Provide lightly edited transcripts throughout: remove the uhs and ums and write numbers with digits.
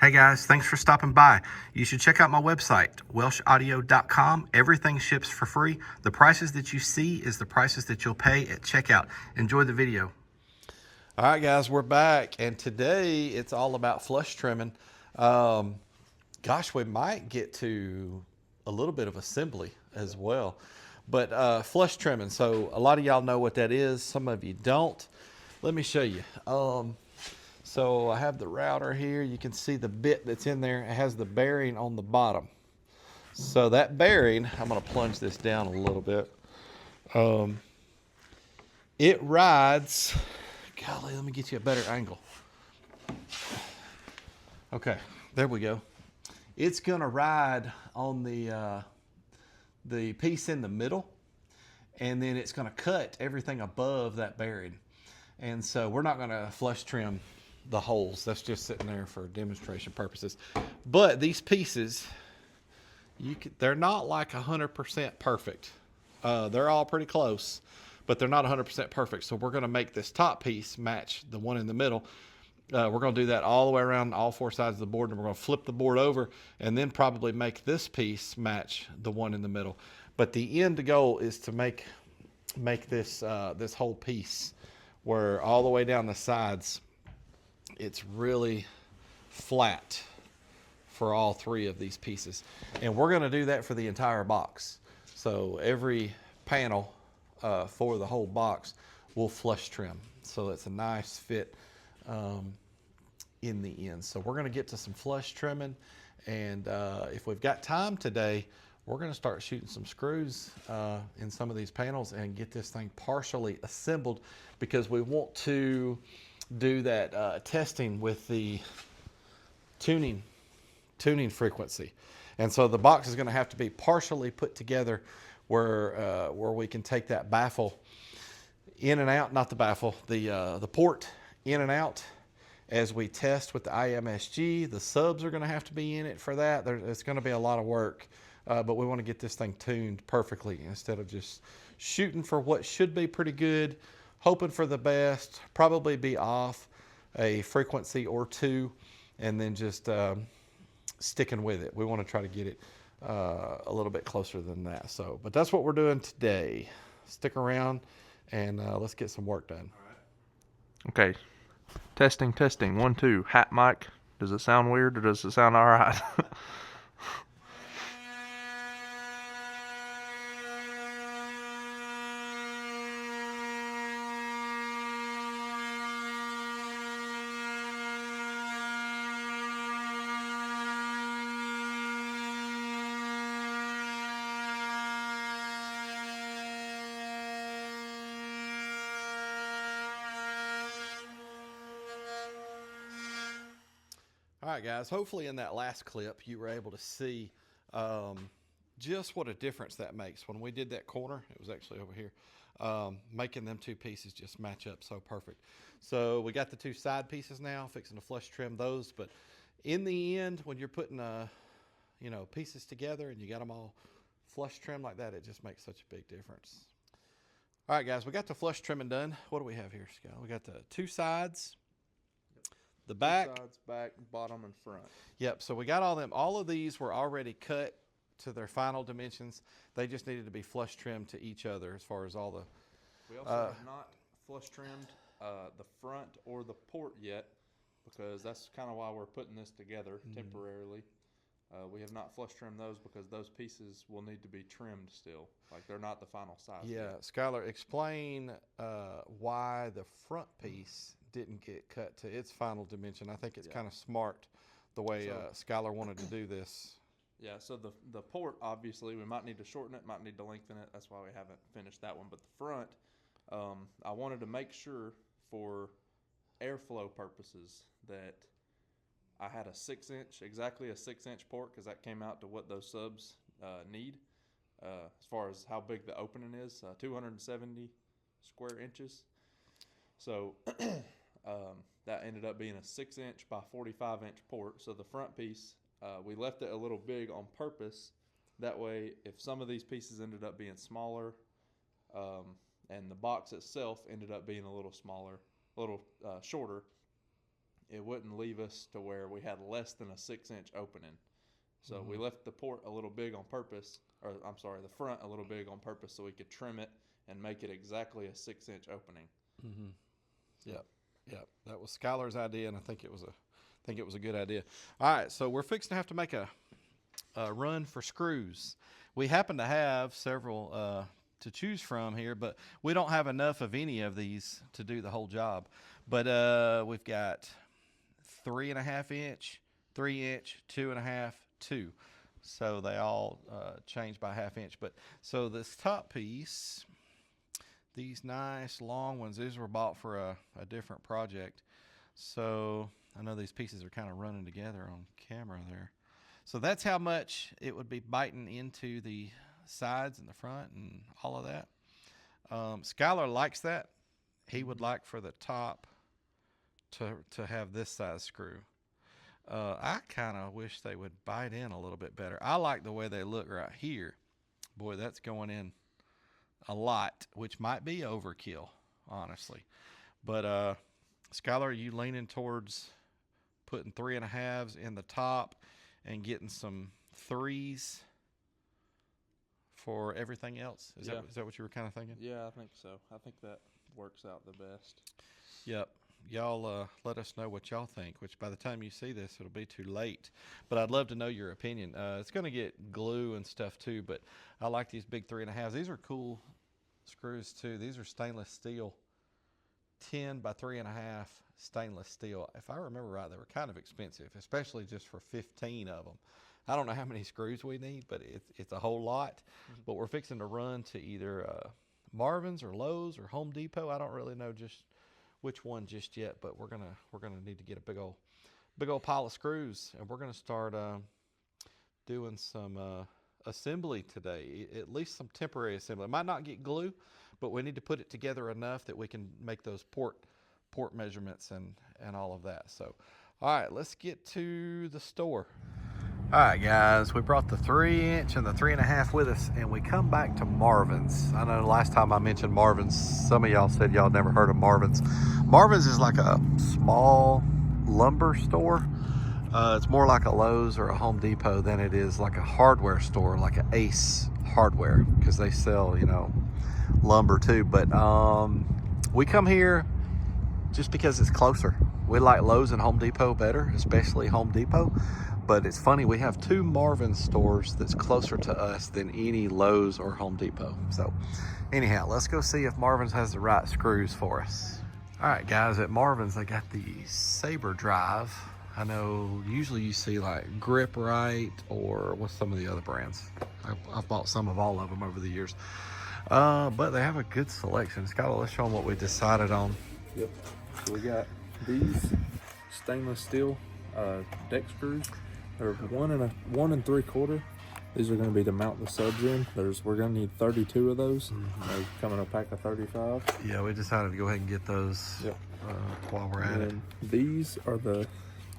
Hey guys, thanks for stopping by. You should check out my website, welshaudio.com. Everything ships for free. The prices that you see is the prices that you'll pay at checkout. Enjoy the video. All right, guys, we're back, and today it's all about flush trimming. Um, Gosh, we might get to a little bit of assembly as well, but flush trimming. So a lot of y'all know what that is. Some of you don't. Let me show you. So I have the router here. You can see the bit that's in there. It has the bearing on the bottom. So that bearing, I'm going to plunge this down a little bit. It rides. Golly, let me get you a better angle. Okay, there we go. It's going to ride on the piece in the middle, and then it's going to cut everything above that bearing. And so we're not going to flush trim the holes. That's just sitting there for demonstration purposes. But these pieces, they're not like 100% perfect. They're all pretty close, but they're not 100% perfect. So we're going to make this top piece match the one in the middle. We're going to do that all the way around all four sides of the board, and we're going to flip the board over and then probably make this piece match the one in the middle. But the end goal is to make this this whole piece where all the way down the sides it's really flat for all three of these pieces. And we're going to do that for the entire box. So every panel for the whole box will flush trim. So it's a nice fit in the end. So we're going to get to some flush trimming, and if we've got time today, we're going to start shooting some screws in some of these panels and get this thing partially assembled, because we want to do that testing with the tuning frequency. And so the box is going to have to be partially put together where we can take that baffle in and out, not the baffle, the port in and out as we test with the IMSG. The subs are going to have to be in it for that. It's going to be a lot of work, but we want to get this thing tuned perfectly instead of just shooting for what should be pretty good, hoping for the best, probably be off a frequency or two, and then just sticking with it. We want to try to get it a little bit closer than that. So, but that's what we're doing today. Stick around and let's get some work done. Okay. Testing, testing. 1, 2. Hat mic. Does it sound weird or does it sound alright? All right, guys. Hopefully, in that last clip, you were able to see just what a difference that makes. When we did that corner, it was actually over here, making them two pieces just match up so perfect. So we got the two side pieces now, fixing to flush trim those. But in the end, when you're putting pieces together and you got them all flush trim like that, it just makes such a big difference. All right, guys, we got the flush trimming done. What do we have here, Scott? We got the two sides. The back, sides, back, bottom, and front. Yep. So we got all them. All of these were already cut to their final dimensions. They just needed to be flush trimmed to each other as far as all the. We also have not flush trimmed the front or the port yet, because that's kind of why we're putting this together temporarily. We have not flush trimmed those because those pieces will need to be trimmed still. Like, they're not the final size Yeah, yet. Skylar, explain why the front piece didn't get cut to its final dimension. I think it's kind of smart the way Skylar wanted to do this. Yeah, so the port, obviously, we might need to shorten it, might need to lengthen it. That's why we haven't finished that one. But the front, I wanted to make sure for airflow purposes that I had a 6-inch, exactly a 6-inch port, because that came out to what those subs need as far as how big the opening is, 270 square inches. So that ended up being a 6-inch by 45-inch port. So the front piece, we left it a little big on purpose. That way, if some of these pieces ended up being smaller, and the box itself ended up being a little smaller, a little shorter, it wouldn't leave us to where we had less than a 6-inch opening. So we left the port a little big on purpose, or I'm sorry, the front a little big on purpose so we could trim it and make it exactly a 6-inch opening. Yep. That was Skylar's idea, and I think it was a good idea. All right, so we're fixing to have to make a run for screws. We happen to have several to choose from here, but we don't have enough of any of these to do the whole job. But we've got 3.5 inch, 3 inch, 2.5, 2. So they all change by 1/2 inch. But so this top piece, these nice long ones, these were bought for a different project. So I know these pieces are kind of running together on camera there. So that's how much it would be biting into the sides and the front and all of that. Skylar likes that. He would like for the top to have this size screw. I kind of wish they would bite in a little bit better. I like the way they look right here. Boy, that's going in a lot, which might be overkill, honestly. But Skylar, are you leaning towards putting 3.5s in the top and getting some 3s for everything else? Is that what you were kind of thinking? Yeah, I think so. I think that works out the best. Yep. Y'all let us know what y'all think, which by the time you see this, it'll be too late. But I'd love to know your opinion. It's going to get glue and stuff too, but I like these big 3.5s. These are cool screws too. These are stainless steel, 10 by 3.5 stainless steel. If I remember right, they were kind of expensive, especially just for 15 of them. I don't know how many screws we need, but it's a whole lot. But we're fixing to run to either Marvin's or Lowe's or Home Depot. I don't really know just which one just yet, but we're gonna need to get a big old pile of screws, and we're gonna start doing some assembly today. At least some temporary assembly. It might not get glue, but we need to put it together enough that we can make those port measurements and all of that. So, all right, let's get to the store. All right, guys, we brought the 3 inch and the 3.5 with us, and we come back to Marvin's. I know last time I mentioned Marvin's, some of y'all said y'all never heard of Marvin's. Marvin's is like a small lumber store. It's more like a Lowe's or a Home Depot than it is like a hardware store, like an Ace Hardware, because they sell, lumber too. But we come here just because it's closer. We like Lowe's and Home Depot better, especially Home Depot. But it's funny, we have 2 Marvin stores that's closer to us than any Lowe's or Home Depot. So anyhow, let's go see if Marvin's has the right screws for us. All right, guys, at Marvin's, they got the Saber Drive. I know usually you see like Grip Right or what's some of the other brands. I've bought some of all of them over the years. But they have a good selection. Scott, let's show them what we decided on. Yep. So we got these stainless steel deck screws. They're 1 3/4. These are going to be to mount the subs in. We're going to need 32 of those. They come in a pack of 35. Yeah, we decided to go ahead and get those while we're at it. These are the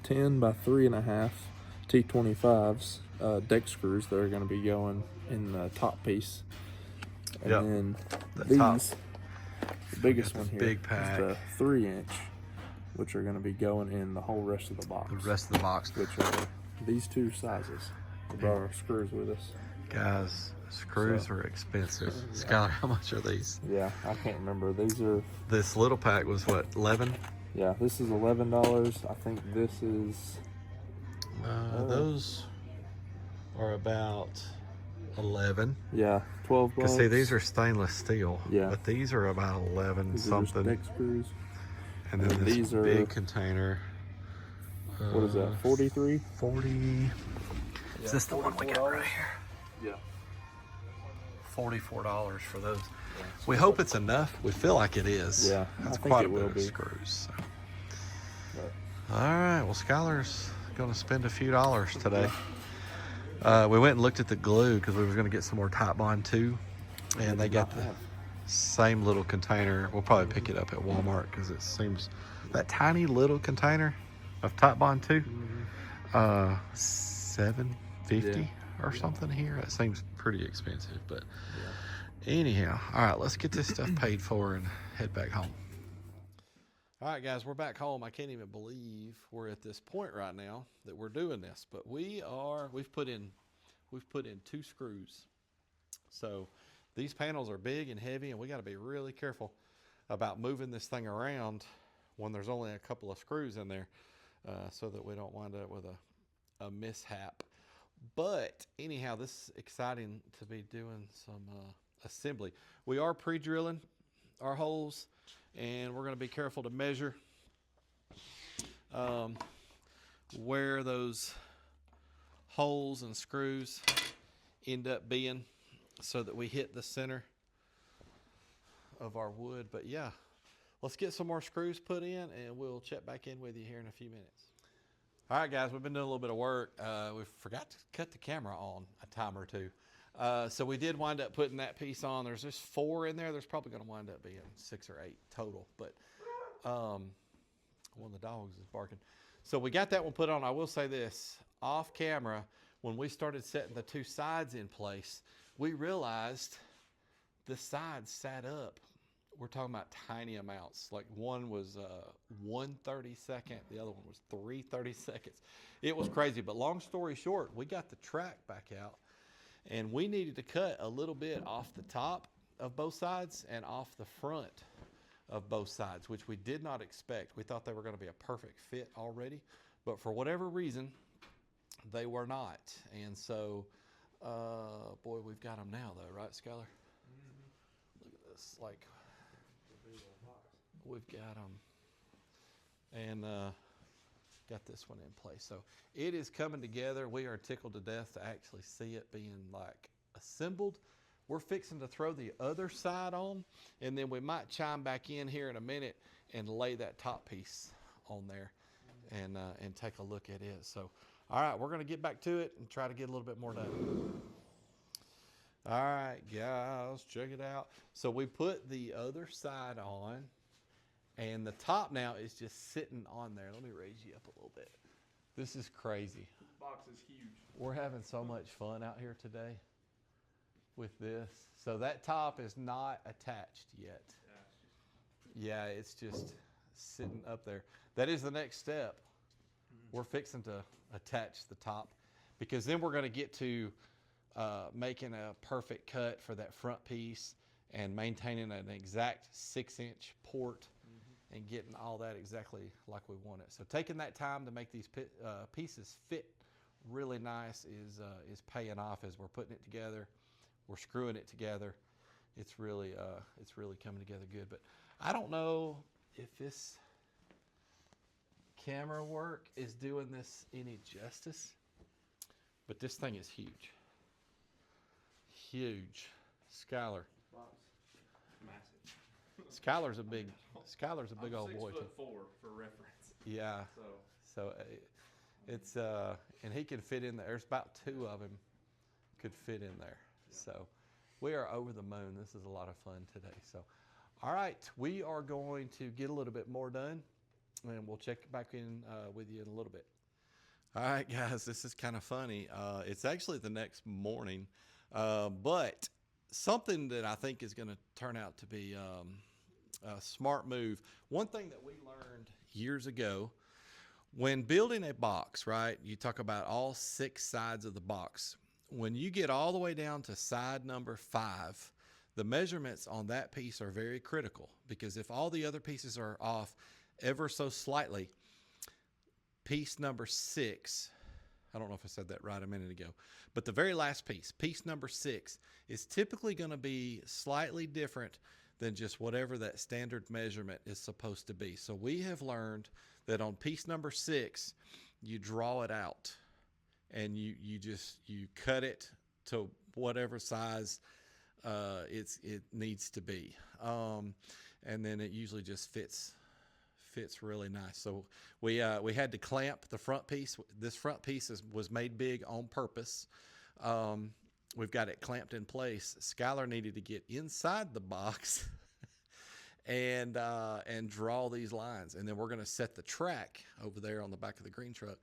10 by 3.5 T25s deck screws that are going to be going in the top piece. And then these, the biggest one here, big pack. is the 3 inch, which are going to be going in the whole rest of the box. The rest of the box. Which are these 2 sizes. We brought our screws with us. Guys, screws are expensive. Skylar, how much are these? Yeah, I can't remember. These are... This little pack was what, 11? Yeah, this is $11. I think this is... Those are about 11. Yeah, 12 bucks. Because see, these are stainless steel. Yeah. But these are about 11 these something. Are deck screws. And then this these are big container. What is that, 43? 40. Is this the one we got right Yeah. here? $44 for those. Yeah, we hope it's enough. We feel like it is. Yeah, that's I think quite it a bit will of be. screws. So. All right. Well, Skylar's going to spend a few dollars today. We went and looked at the glue because we were going to get some more Type Bond too, and they got the same little container. We'll probably pick it up at Walmart because it seems that tiny little container of Type Bond 2, $7.50 or something here. It seems pretty expensive, but anyhow, all right, let's get this stuff paid for and head back home. All right, guys, we're back home. I can't even believe we're at this point right now that we're doing this, but we've put in 2 screws. So these panels are big and heavy, and we got to be really careful about moving this thing around when there's only a couple of screws in there, so that we don't wind up with a mishap. But anyhow, this is exciting to be doing some assembly. We are pre-drilling our holes, and we're going to be careful to measure where those holes and screws end up being so that we hit the center of our wood. But yeah, let's get some more screws put in, and we'll check back in with you here in a few minutes. All right, guys, we've been doing a little bit of work. We forgot to cut the camera on a time or two. So we did wind up putting that piece on. There's just 4 in there. There's probably going to wind up being 6 or 8 total. But one of the dogs is barking. So we got that one put on. I will say this, off camera, when we started setting the 2 sides in place, we realized the sides sat up. We're talking about tiny amounts. Like one was 1/32, the other one was 3/32. It was crazy. But long story short, we got the track back out, and we needed to cut a little bit off the top of both sides and off the front of both sides, which we did not expect. We thought they were going to be a perfect fit already, but for whatever reason, they were not. And so, boy, we've got them now, though, right, Skylar? Mm-hmm. Look at this, like, we've got them, and got this one in place. So it is coming together. We are tickled to death to actually see it being like assembled. We're fixing to throw the other side on, and then we might chime back in here in a minute and lay that top piece on there and take a look at it. So, all right, we're going to get back to it and try to get a little bit more done. All right, guys, check it out. So we put the other side on, and the top now is just sitting on there. Let me raise you up a little bit. This is crazy. This box is huge. We're having so much fun out here today with this. So that top is not attached yet. Yeah, it's just sitting up there. That is the next step. We're fixing to attach the top, because then we're going to get to making a perfect cut for that front piece and maintaining an exact 6-inch port and getting all that exactly like we want it. So taking that time to make these pieces fit really nice is paying off as we're putting it together. We're screwing it together. It's really coming together good. But I don't know if this camera work is doing this any justice, but this thing is huge. Huge. Skylar. Box. Massive. Skylar's a big old boy too. 6'4" for reference. Yeah. So it's and he can fit in there. There's about 2 of him could fit in there. Yeah. So we are over the moon. This is a lot of fun today. So, all right, we are going to get a little bit more done, and we'll check back in with you in a little bit. All right, guys, this is kind of funny. It's actually the next morning, but something that I think is going to turn out to be a smart move. One thing that we learned years ago, when building a box, right, you talk about all 6 sides of the box. When you get all the way down to side number 5, the measurements on that piece are very critical, because if all the other pieces are off ever so slightly, piece number 6, I don't know if I said that right a minute ago, but the very last piece number 6, is typically going to be slightly different than just whatever that standard measurement is supposed to be. So we have learned that on piece number 6, you draw it out, and you cut it to whatever size it needs to be, and then it usually just fits really nice. So we had to clamp the front piece. This front piece was made big on purpose. We've got it clamped in place. Skylar needed to get inside the box and draw these lines, and then we're going to set the track over there on the back of the green truck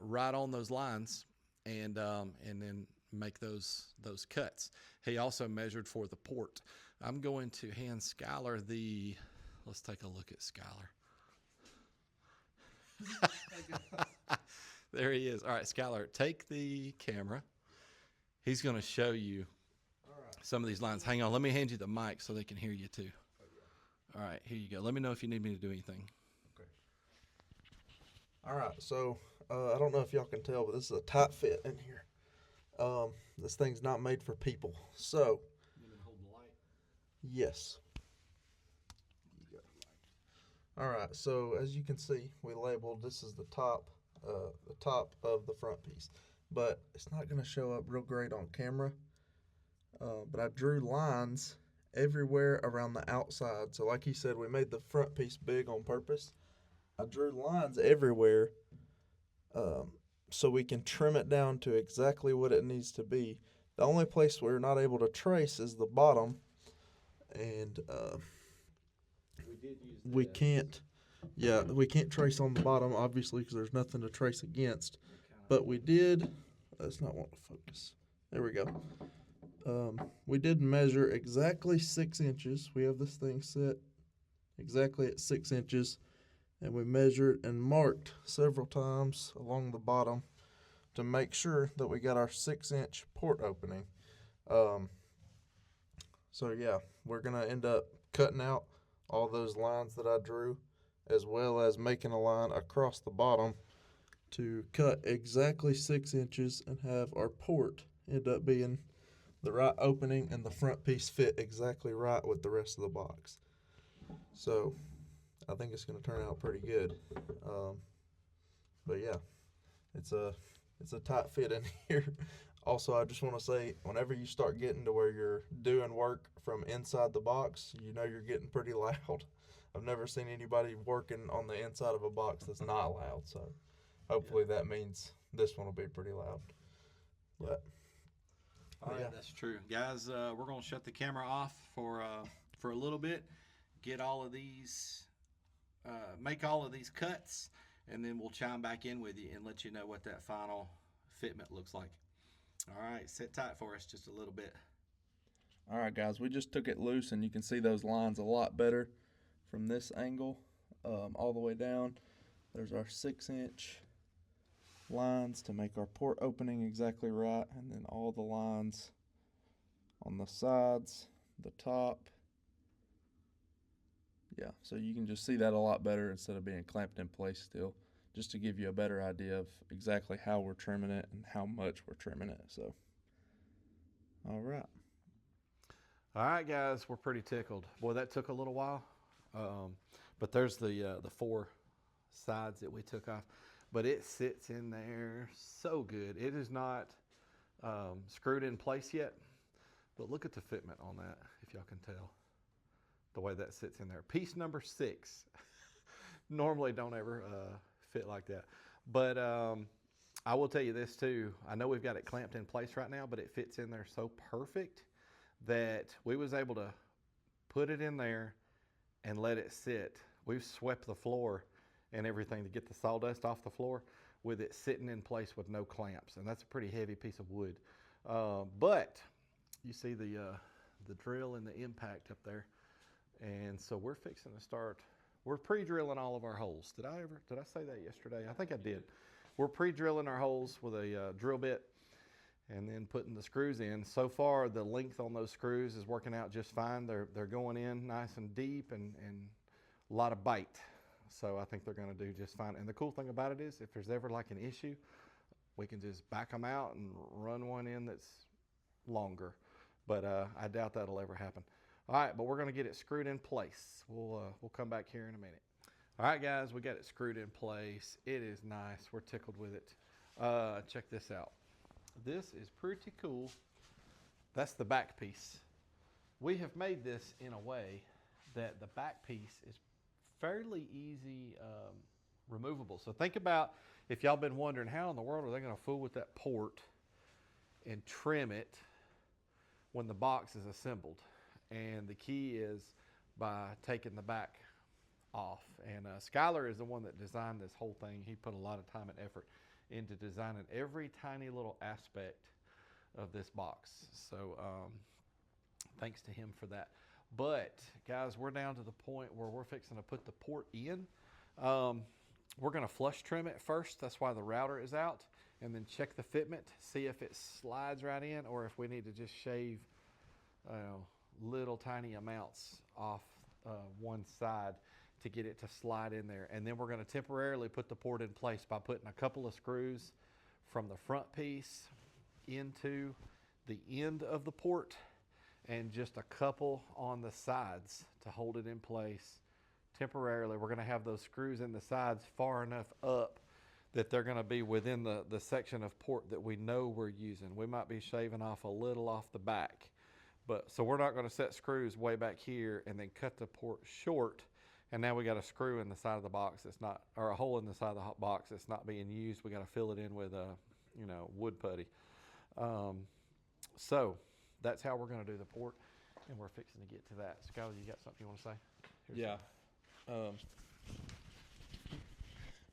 right on those lines, and then make those cuts. He also measured for the port. I'm going to hand Skylar let's take a look at Skylar. There he is. All right, Skylar, take the camera. He's going to show you some of these lines. Hang on, let me hand you the mic so they can hear you too. All right, here you go. Let me know if you need me to do anything. All right, so I don't know if y'all can tell, but this is a tight fit in here. This thing's not made for people. So, yes. All right, so as you can see, we labeled this is the top of the front piece, but it's not going to show up real great on camera. But I drew lines everywhere around the outside. So, like he said, we made the front piece big on purpose. I drew lines everywhere so we can trim it down to exactly what it needs to be. The only place we're not able to trace is the bottom, and we can't trace on the bottom, obviously, because there's nothing to trace against. But we did, that's not wanting to focus. There we go. We did measure exactly 6 inches. We have this thing set exactly at 6 inches. And we measured and marked several times along the bottom to make sure that we got our 6-inch port opening. So yeah, we're going to end up cutting out all those lines that I drew, as well as making a line across the bottom to cut exactly 6 inches and have our port end up being the right opening and the front piece fit exactly right with the rest of the box. So I think it's going to turn out pretty good. But yeah, it's a tight fit in here. Also, I just want to say, whenever you start getting to where you're doing work from inside the box, you know you're getting pretty loud. I've never seen anybody working on the inside of a box that's not loud. So hopefully that means this one will be pretty loud. But All right, that's true. Guys, we're going to shut the camera off for a little bit, get all of these make all of these cuts, and then we'll chime back in with you and let you know what that final fitment looks like. All right, sit tight for us just a little bit. All right, guys, we just took it loose, and you can see those lines a lot better from this angle all the way down. There's our 6-inch lines to make our port opening exactly right, and then all the lines on the sides, the top. Yeah, so you can just see that a lot better instead of being clamped in place still, just to give you a better idea of exactly how we're trimming it and how much we're trimming it. So, all right. All right, guys, we're pretty tickled. Boy, that took a little while, but there's the 4 sides that we took off. But it sits in there so good. It is not screwed in place yet, but look at the fitment on that, if y'all can tell. The way that sits in there. Piece number 6. Normally don't ever fit like that. But I will tell you this too. I know we've got it clamped in place right now, but it fits in there so perfect that we was able to put it in there and let it sit. We've swept the floor and everything to get the sawdust off the floor with it sitting in place with no clamps. And that's a pretty heavy piece of wood. But you see the drill and the impact up there. And so we're fixing to start, we're pre-drilling all of our holes. Did I say that yesterday? I think I did. We're pre-drilling our holes with a drill bit and then putting the screws in. So far, the length on those screws is working out just fine. They're going in nice and deep and a lot of bite. So I think they're gonna do just fine. And the cool thing about it is if there's ever like an issue, we can just back them out and run one in that's longer. But I doubt that'll ever happen. All right, but we're going to get it screwed in place. We'll come back here in a minute. All right, guys, we got it screwed in place. It is nice. We're tickled with it. Check this out. This is pretty cool. That's the back piece. We have made this in a way that the back piece is fairly easy removable. So think about if y'all been wondering how in the world are they going to fool with that port and trim it when the box is assembled. And the key is by taking the back off. And Skylar is the one that designed this whole thing. He put a lot of time and effort into designing every tiny little aspect of this box. So thanks to him for that. But guys, we're down to the point where we're fixing to put the port in. we're going to flush trim it first. That's why the router is out. And then check the fitment, see if it slides right in or if we need to just shave little tiny amounts off one side to get it to slide in there. And then we're going to temporarily put the port in place by putting a couple of screws from the front piece into the end of the port and just a couple on the sides to hold it in place temporarily. We're going to have those screws in the sides far enough up that they're going to be within the section of port that we know we're using. We might be shaving off a little off the back, but so we're not going to set screws way back here and then cut the port short. And now we got a screw in the side of the box that's not, or a hole in the side of the box that's not being used. We got to fill it in with wood putty. So that's how we're going to do the port, and we're fixing to get to that. Skylar, you got something you want to say? Yeah.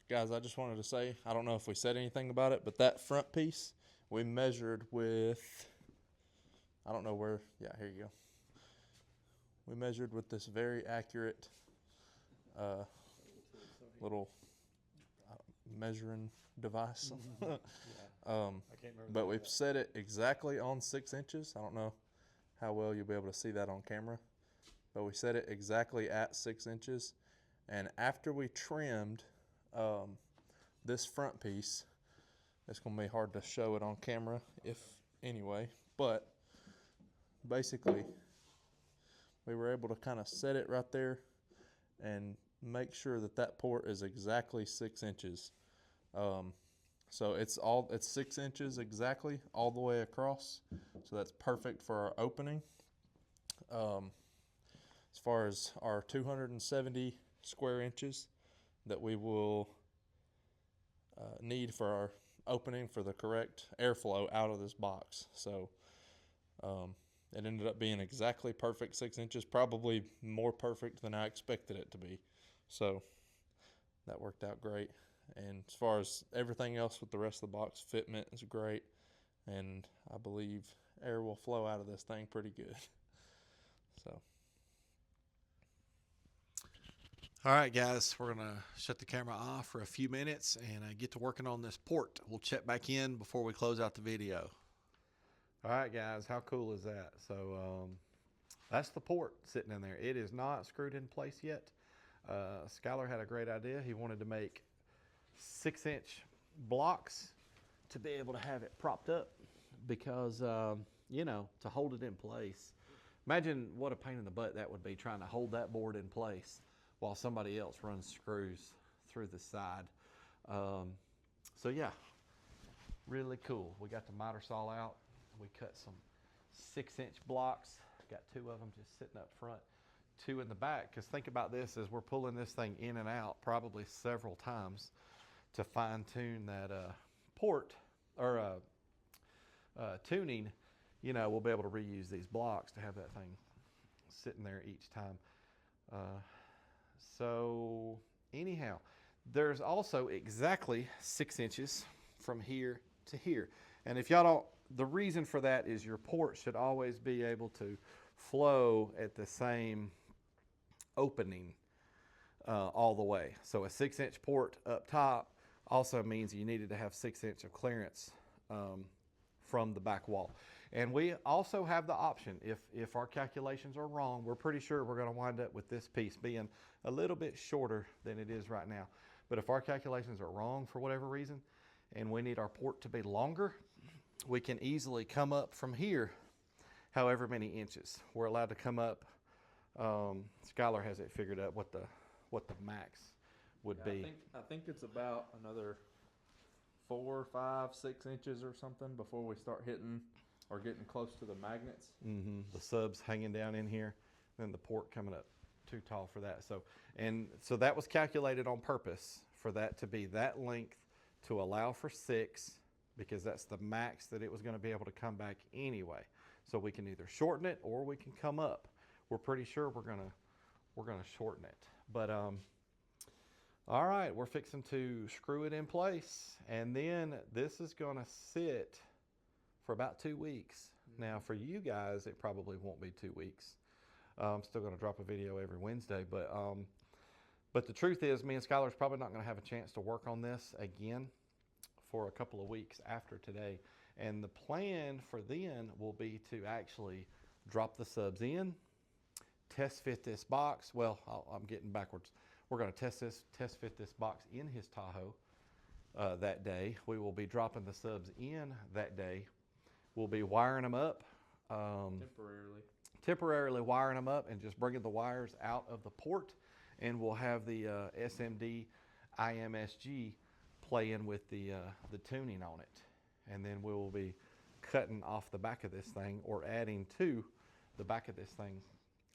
Guys, I just wanted to say, I don't know if we said anything about it, but that front piece we measured with, I don't know where, yeah, here you go. We measured with this very accurate little measuring device. But we've set it exactly on 6 inches. I don't know how well you'll be able to see that on camera, but we set it exactly at 6 inches. And after we trimmed this front piece, it's going to be hard to show it on camera anyway, but basically we were able to kind of set it right there and make sure that that port is exactly 6 inches. So it's 6 inches exactly all the way across. So that's perfect for our opening. As far as our 270 square inches that we will need for our opening for the correct airflow out of this box. So it ended up being exactly perfect 6 inches, probably more perfect than I expected it to be. So that worked out great. And as far as everything else with the rest of the box, fitment is great. And I believe air will flow out of this thing pretty good. So. All right, guys, we're going to shut the camera off for a few minutes and get to working on this port. We'll check back in before we close out the video. All right, guys, how cool is that? So that's the port sitting in there. It is not screwed in place yet. Skylar had a great idea. He wanted to make 6-inch blocks to be able to have it propped up because, to hold it in place. Imagine what a pain in the butt that would be, trying to hold that board in place while somebody else runs screws through the side. So yeah, really cool. We got the miter saw out. We cut some 6-inch blocks. Got 2 of them just sitting up front, 2 in the back. Because think about this, as we're pulling this thing in and out probably several times to fine tune that port or tuning, we'll be able to reuse these blocks to have that thing sitting there each time. So anyhow, there's also exactly 6 inches from here to here. And if y'all don't, the reason for that is your port should always be able to flow at the same opening all the way. So a 6-inch port up top also means you needed to have 6 inches of clearance from the back wall. And we also have the option, if our calculations are wrong, we're pretty sure we're going to wind up with this piece being a little bit shorter than it is right now. But if our calculations are wrong for whatever reason, and we need our port to be longer, we can easily come up from here however many inches. We're allowed to come up, Skylar has it figured out what the max would be. I think it's about another 4, 5, 6 inches or something before we start hitting or getting close to the magnets. Mm-hmm. The subs hanging down in here, then the port coming up too tall for that. So that was calculated on purpose for that to be that length to allow for 6, because that's the max that it was going to be able to come back anyway. So we can either shorten it or we can come up. We're pretty sure we're gonna shorten it. But all right, we're fixing to screw it in place, and then this is gonna sit for about 2 weeks. Now for you guys, it probably won't be 2 weeks. I'm still gonna drop a video every Wednesday, but But the truth is, me and Skylar's probably not going to have a chance to work on this again for a couple of weeks after today. And the plan for then will be to actually drop the subs in, test fit this box. Well, I'm getting backwards. We're going to test fit this box in his Tahoe that day. We will be dropping the subs in that day. We'll be wiring them up. Temporarily wiring them up and just bringing the wires out of the port. And we'll have the SMD IMSG playing with the tuning on it. And then we will be cutting off the back of this thing or adding to the back of this thing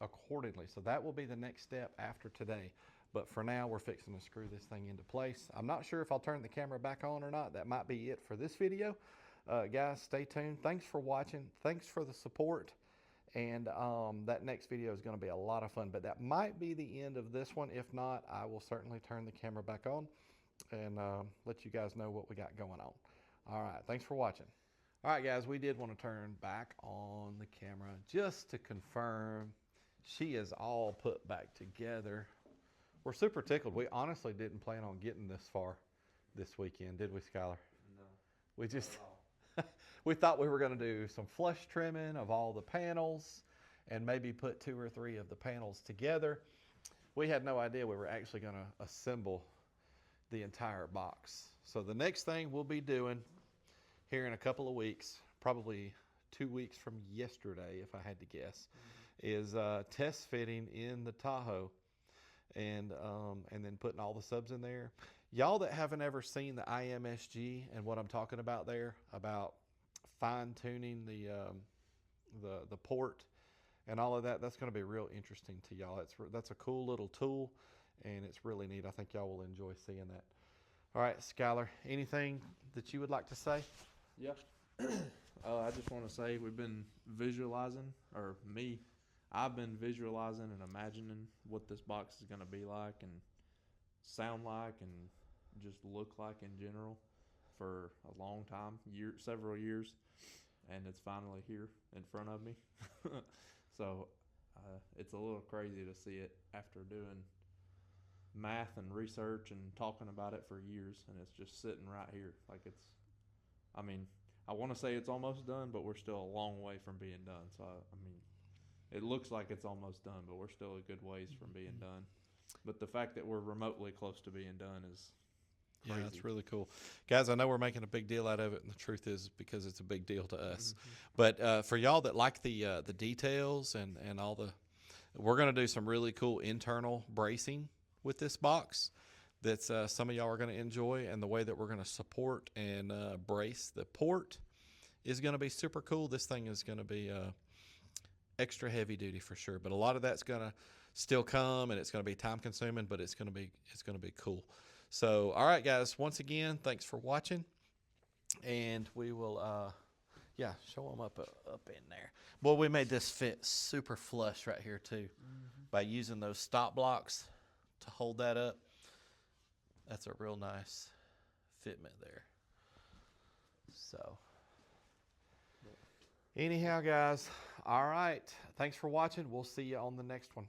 accordingly. So that will be the next step after today. But for now, we're fixing to screw this thing into place. I'm not sure if I'll turn the camera back on or not. That might be it for this video. Guys, stay tuned. Thanks for watching. Thanks for the support. And that next video is going to be a lot of fun. But that might be the end of this one. If not, I will certainly turn the camera back on and let you guys know what we got going on. All right. Thanks for watching. All right, guys. We did want to turn back on the camera just to confirm she is all put back together. We're super tickled. We honestly didn't plan on getting this far this weekend, did we, Skylar? No. We just, we thought we were going to do some flush trimming of all the panels and maybe put 2 or 3 of the panels together. We had no idea we were actually going to assemble the entire box. So the next thing we'll be doing here in a couple of weeks, probably 2 weeks from yesterday, if I had to guess, is test fitting in the Tahoe. And then putting all the subs in there. Y'all that haven't ever seen the IMSG and what I'm talking about there, about fine tuning the port and all of that, that's going to be real interesting to y'all. That's a cool little tool, and it's really neat. I think y'all will enjoy seeing that. All right, Skylar, anything that you would like to say? Yeah. I just want to say we've been visualizing, or me, I've been visualizing and imagining what this box is going to be like and sound like and just look like in general for a long time, several years, and it's finally here in front of me. So it's a little crazy to see it after doing math and research and talking about it for years, and it's just sitting right here. Like I want to say it's almost done, but we're still a long way from being done. So it looks like it's almost done, but we're still a good ways from being done. But the fact that we're remotely close to being done is crazy. Yeah, that's really cool. Guys, I know we're making a big deal out of it, and the truth is because it's a big deal to us. But for y'all that like the details and all the, we're going to do some really cool internal bracing with this box that's some of y'all are going to enjoy, and the way that we're going to support and brace the port is going to be super cool. This thing is going to be extra heavy duty for sure, but a lot of that's going to still come, and it's going to be time consuming, but it's going to be cool. So, all right, guys, once again, thanks for watching, and we will, show them up in there. Boy, we made this fit super flush right here too, by using those stop blocks to hold that up. That's a real nice fitment there. So anyhow, guys, all right. Thanks for watching. We'll see you on the next one.